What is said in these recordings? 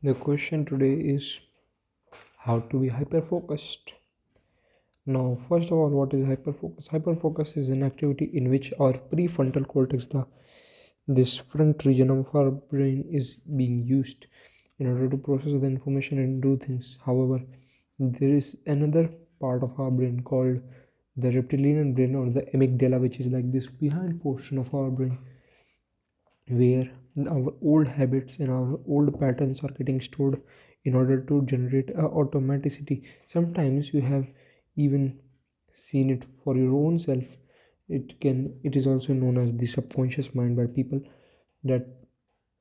The question today is how to be hyper focused. Now, first of all, what is hyperfocus? Hyperfocus is an activity in which our prefrontal cortex, this front region of our brain, is being used in order to process the information and do things. However, there is another part of our brain called the reptilian brain or the amygdala, which is like this behind portion of our brain where our old habits and our old patterns are getting stored in order to generate automaticity. Sometimes you have even seen it for your own self. It is also known as the subconscious mind by people, that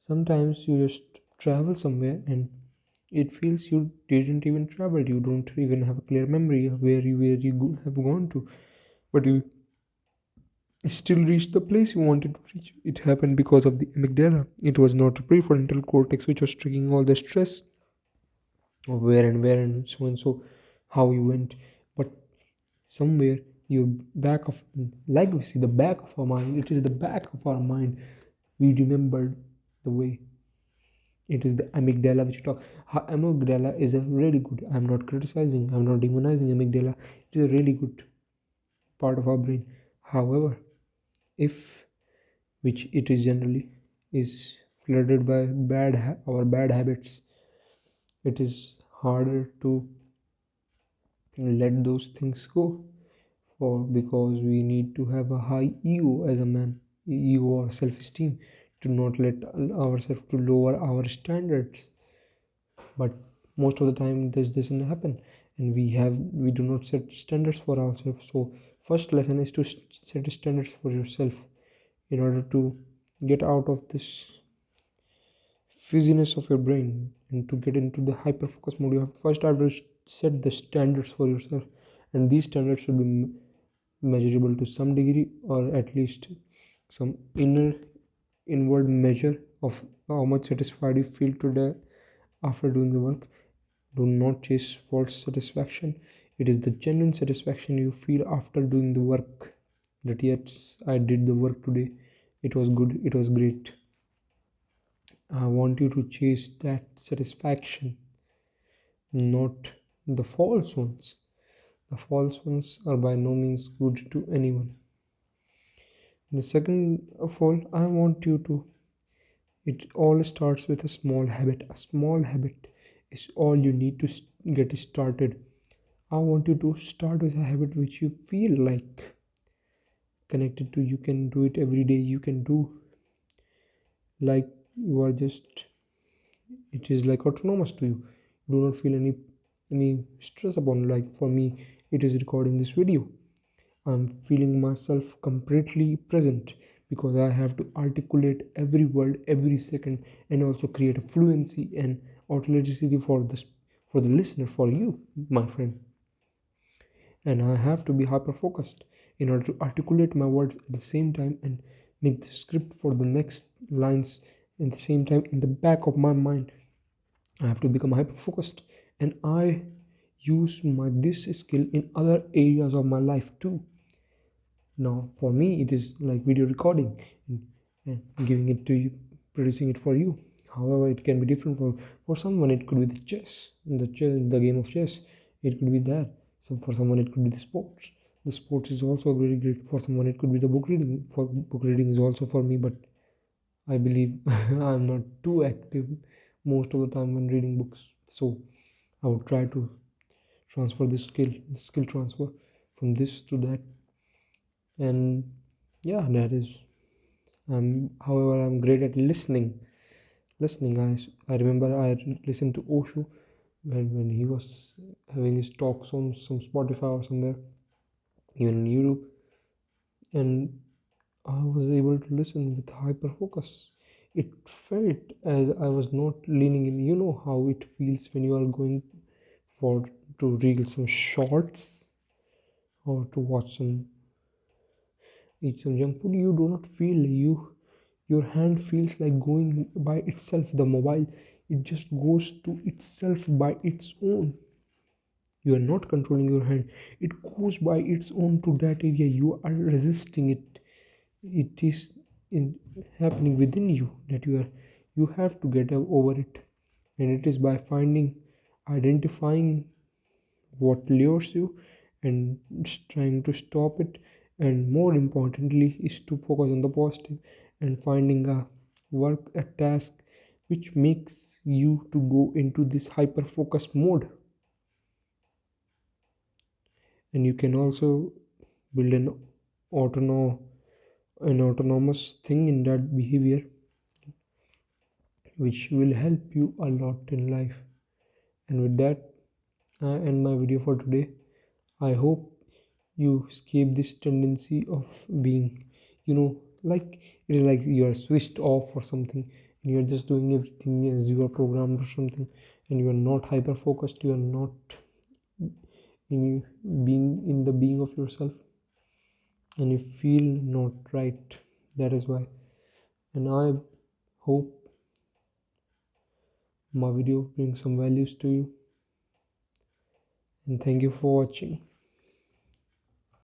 sometimes you just travel somewhere and it feels you didn't even travel. You don't even have a clear memory of where you have gone to, but you still reached the place you wanted to reach. It happened because of the amygdala. It was not the prefrontal cortex which was triggering all the stress of where and so, how you went. But somewhere your back of, like we see the back of our mind, it is the back of our mind. We remembered the way. It is the amygdala which you talk. Amygdala is a really good. I'm not criticizing. I'm not demonizing amygdala. It is a really good part of our brain. However, if which it is generally is flooded by our bad habits, it is harder to let those things go, for because we need to have a high ego as a man, ego or self-esteem, to not let ourselves to lower our standards. But most of the time this doesn't happen, and we do not set standards for ourselves. So first lesson is to set standards for yourself in order to get out of this fizziness of your brain and to get into the hyper focus mode. You have first have to set the standards for yourself, and these standards should be measurable to some degree, or at least some inward measure of how much satisfied you feel today after doing the work. Do not chase false satisfaction. It is the genuine satisfaction you feel after doing the work, that yes, I did the work today, it was good, it was great. I want you to chase that satisfaction, not the false ones. The false ones are by no means good to anyone. The second of all, I want you to, it all starts with a small habit. A small habit is all you need to get started. I want you to start with a habit which you feel like connected to. You can do it every day. You can do like you are just, it is like autonomous to you. You do not feel any stress upon. Like for me, it is recording this video. I'm feeling myself completely present because I have to articulate every word every second, and also create a fluency and authenticity for this, for the listener, for you, my friend. And I have to be hyper focused in order to articulate my words at the same time and make the script for the next lines at the same time in the back of my mind. I have to become hyper focused, and I use my this skill in other areas of my life too. Now, for me, it is like video recording and giving it to you, producing it for you. However, it can be different for someone. It could be the the game of chess. It could be that. So for someone, it could be the sports. The sports is also very great. For someone, it could be the book reading. For book reading is also for me, but I believe I'm not too active most of the time when reading books. So I would try to transfer the skill transfer from this to that. And yeah, that is, however, I'm great at listening. I remember I listened to Osho when he was having his talks on some Spotify or somewhere, even on YouTube, and I was able to listen with hyper focus. It felt as I was not leaning in. You know how it feels when you are going for to reel some shorts or to watch some, eat some junk food. You do not feel you, your hand feels like going by itself. The mobile, it just goes to itself by its own. You are not controlling your hand, it goes by its own to that area. You are resisting it. It is in happening within you that you have to get over it. And it is by identifying what lures you and trying to stop it, and more importantly is to focus on the positive and finding a task which makes you to go into this hyper focus mode. And you can also build autono an autonomous thing in that behavior which will help you a lot in life. And with that, I end my video for today. I hope you escape this tendency of being, like it is like you are switched off or something, and you are just doing everything as you are programmed or something, and you are not hyper focused, you are not in being in the being of yourself, and you feel not right. That is why. And I hope my video brings some values to you, and thank you for watching.